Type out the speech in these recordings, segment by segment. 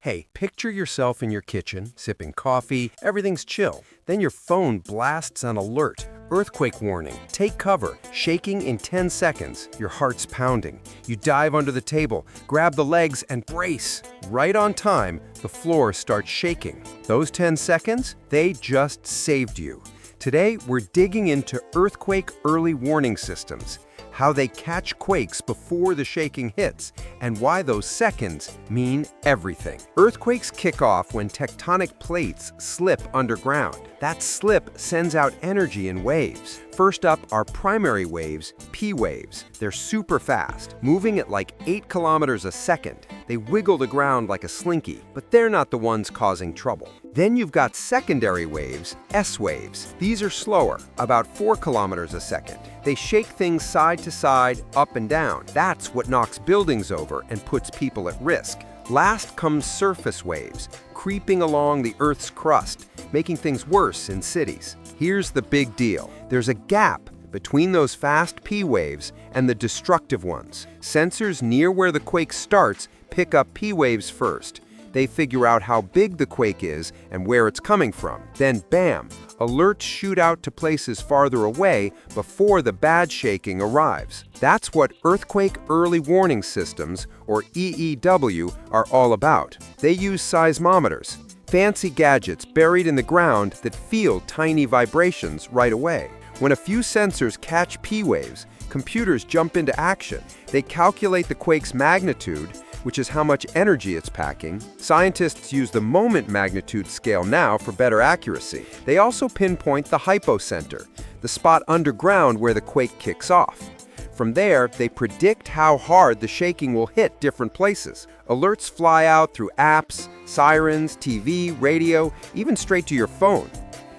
Hey, picture yourself in your kitchen, sipping coffee, everything's chill. Then your phone blasts an alert. Earthquake warning. Take cover. Shaking in 10 seconds. Your heart's pounding. You dive under the table, grab the legs, and brace. Right on time, the floor starts shaking. Those 10 seconds, they just saved you. Today, we're digging into earthquake early warning systems, how they catch quakes before the shaking hits, and why those seconds mean everything. Earthquakes kick off when tectonic plates slip underground. That slip sends out energy in waves. First up are primary waves, P waves. They're super fast, moving at like 8 kilometers a second. They wiggle the ground like a slinky, but they're not the ones causing trouble. Then you've got secondary waves, S waves. These are slower, about 4 kilometers a second. They shake things side to side, up and down. That's what knocks buildings over and puts people at risk. Last comes surface waves, creeping along the Earth's crust, making things worse in cities. Here's the big deal. There's a gap between those fast P waves and the destructive ones. Sensors near where the quake starts pick up P waves first. They figure out how big the quake is and where it's coming from. Then bam, alerts shoot out to places farther away before the bad shaking arrives. That's what Earthquake Early Warning Systems, or EEW, are all about. They use seismometers, fancy gadgets buried in the ground that feel tiny vibrations right away. When a few sensors catch P waves, computers jump into action. They calculate the quake's magnitude, which is how much energy it's packing. Scientists use the moment magnitude scale now for better accuracy. They also pinpoint the hypocenter, the spot underground where the quake kicks off. From there, they predict how hard the shaking will hit different places. Alerts fly out through apps, sirens, TV, radio, even straight to your phone.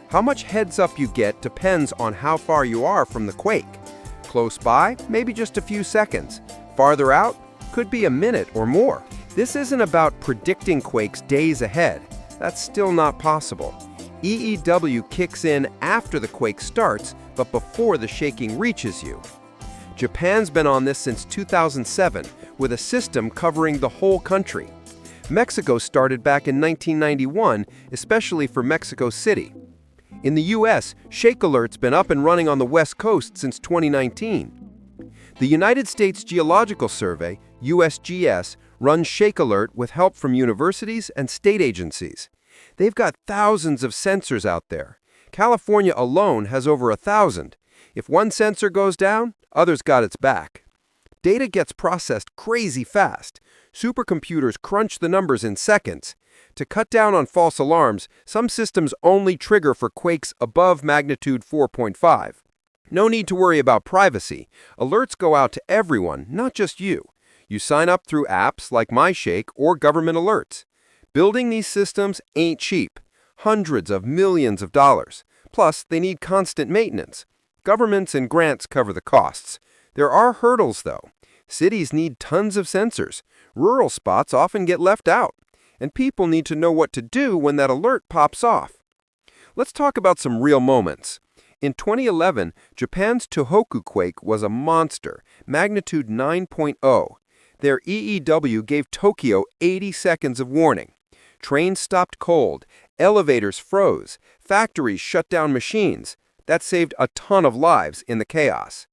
How much heads up you get depends on how far you are from the quake. Close by, maybe just a few seconds. Farther out, could be a minute or more. This isn't about predicting quakes days ahead. That's still not possible. EEW kicks in after the quake starts, but before the shaking reaches you. Japan's been on this since 2007, with a system covering the whole country. Mexico started back in 1991, especially for Mexico City. In the US, Shake Alert's been up and running on the West Coast since 2019. The United States Geological Survey, USGS, runs Shake Alert with help from universities and state agencies. They've got thousands of sensors out there. California alone has over 1,000. If one sensor goes down, others got its back. Data gets processed crazy fast. Supercomputers crunch the numbers in seconds. To cut down on false alarms, some systems only trigger for quakes above magnitude 4.5. No need to worry about privacy. Alerts go out to everyone, not just you. You sign up through apps like MyShake or government alerts. Building these systems ain't cheap. Hundreds of millions of dollars. Plus, they need constant maintenance. Governments and grants cover the costs. There are hurdles, though. Cities need tons of sensors. Rural spots often get left out. And people need to know what to do when that alert pops off. Let's talk about some real moments. In 2011, Japan's Tohoku quake was a monster, magnitude 9.0. Their EEW gave Tokyo 80 seconds of warning. Trains stopped cold, elevators froze, factories shut down machines. That saved a ton of lives in the chaos.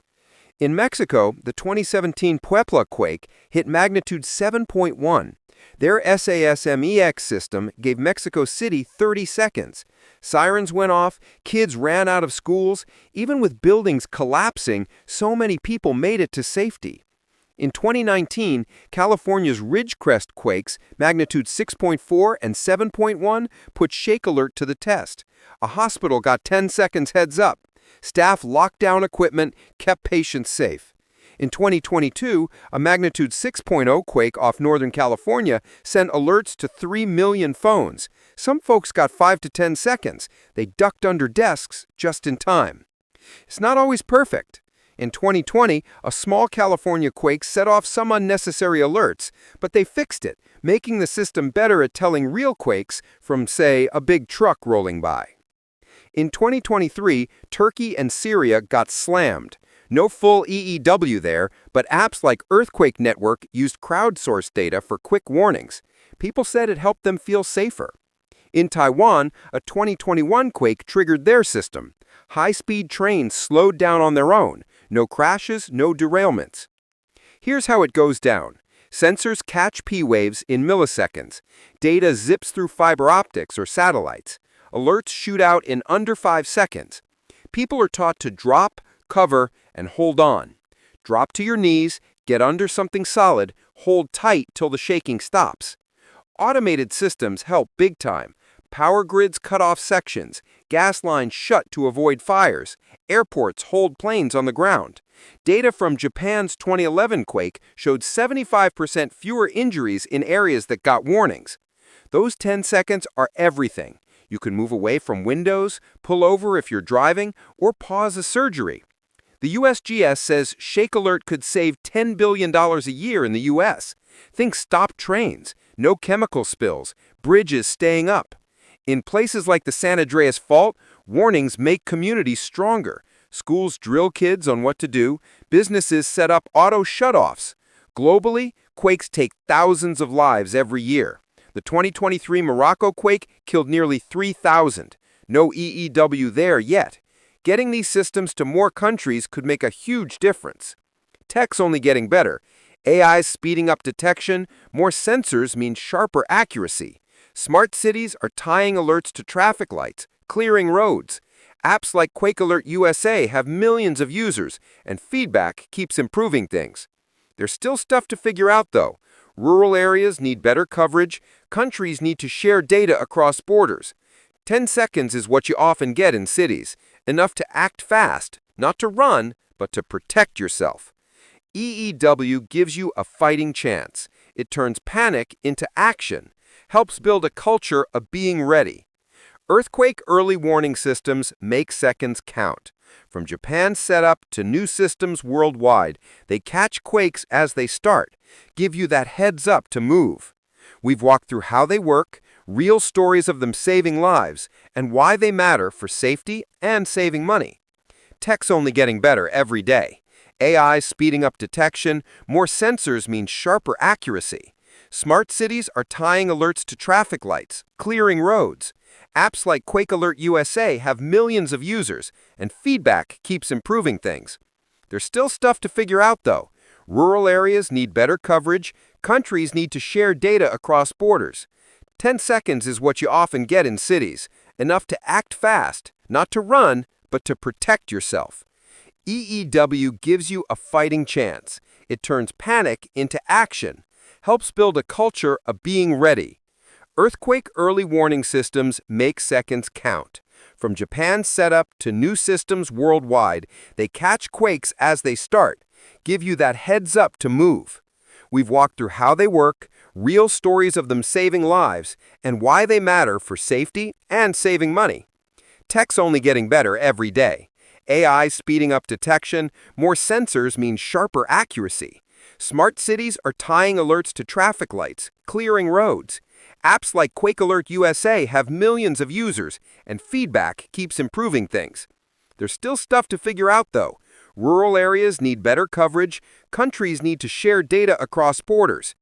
In Mexico, the 2017 Puebla quake hit magnitude 7.1. Their SASMEX system gave Mexico City 30 seconds. Sirens went off, kids ran out of schools. Even with buildings collapsing, so many people made it to safety. In 2019, California's Ridgecrest quakes, magnitude 6.4 and 7.1, put Shake Alert to the test. A hospital got 10 seconds heads up. Staff locked down equipment, kept patients safe. In 2022, a magnitude 6.0 quake off Northern California sent alerts to 3 million phones. Some folks got 5 to 10 seconds. They ducked under desks just in time. It's not always perfect. In 2020, a small California quake set off some unnecessary alerts, but they fixed it, making the system better at telling real quakes from, say, a big truck rolling by. In 2023, Turkey and Syria got slammed. No full EEW there, but apps like Earthquake Network used crowdsourced data for quick warnings. People said it helped them feel safer. In Taiwan, a 2021 quake triggered their system. High-speed trains slowed down on their own. No crashes, no derailments. Here's how it goes down. Sensors catch P waves in milliseconds. Data zips through fiber optics or satellites. Alerts shoot out in under 5 seconds. People are taught to drop, cover, and hold on. Drop to your knees, get under something solid, hold tight till the shaking stops. Automated systems help big time. Power grids cut off sections, gas lines shut to avoid fires, airports hold planes on the ground. Data from Japan's 2011 quake showed 75% fewer injuries in areas that got warnings. Those 10 seconds are everything. You can move away from windows, pull over if you're driving, or pause a surgery. The USGS says Shake Alert could save $10 billion a year in the U.S. Think stopped trains, no chemical spills, bridges staying up. In places like the San Andreas Fault, warnings make communities stronger. Schools drill kids on what to do. Businesses set up auto shutoffs. Globally, quakes take thousands of lives every year. The 2023 Morocco quake killed nearly 3,000. No EEW there yet. Getting these systems to more countries could make a huge difference. Tech's only getting better. AI's speeding up detection. More sensors mean sharper accuracy. Smart cities are tying alerts to traffic lights, clearing roads. Apps like Quake Alert USA have millions of users, and feedback keeps improving things. There's still stuff to figure out, though. Rural areas need better coverage. Countries need to share data across borders. 10 seconds is what you often get in cities, enough to act fast, not to run, but to protect yourself. EEW gives you a fighting chance. It turns panic into action, helps build a culture of being ready. Earthquake early warning systems make seconds count. From Japan's setup to new systems worldwide, they catch quakes as they start, give you that heads up to move. We've walked through how they work, real stories of them saving lives, and why they matter for safety and saving money. Tech's only getting better every day. AI speeding up detection, more sensors mean sharper accuracy. Smart cities are tying alerts to traffic lights, clearing roads. Apps like Quake Alert USA have millions of users, and feedback keeps improving things. There's still stuff to figure out, though. Rural areas need better coverage. Countries need to share data across borders. 10 seconds is what you often get in cities, enough to act fast, not to run, but to protect yourself. EEW gives you a fighting chance. It turns panic into action, helps build a culture of being ready. Earthquake early warning systems make seconds count. From Japan's setup to new systems worldwide, they catch quakes as they start, give you that heads up to move. We've walked through how they work, real stories of them saving lives, and why they matter for safety and saving money. Tech's only getting better every day. AI speeding up detection, more sensors mean sharper accuracy. Smart cities are tying alerts to traffic lights, clearing roads. Apps like Quake Alert USA have millions of users, and feedback keeps improving things. There's still stuff to figure out, though. Rural areas need better coverage. Countries need to share data across borders.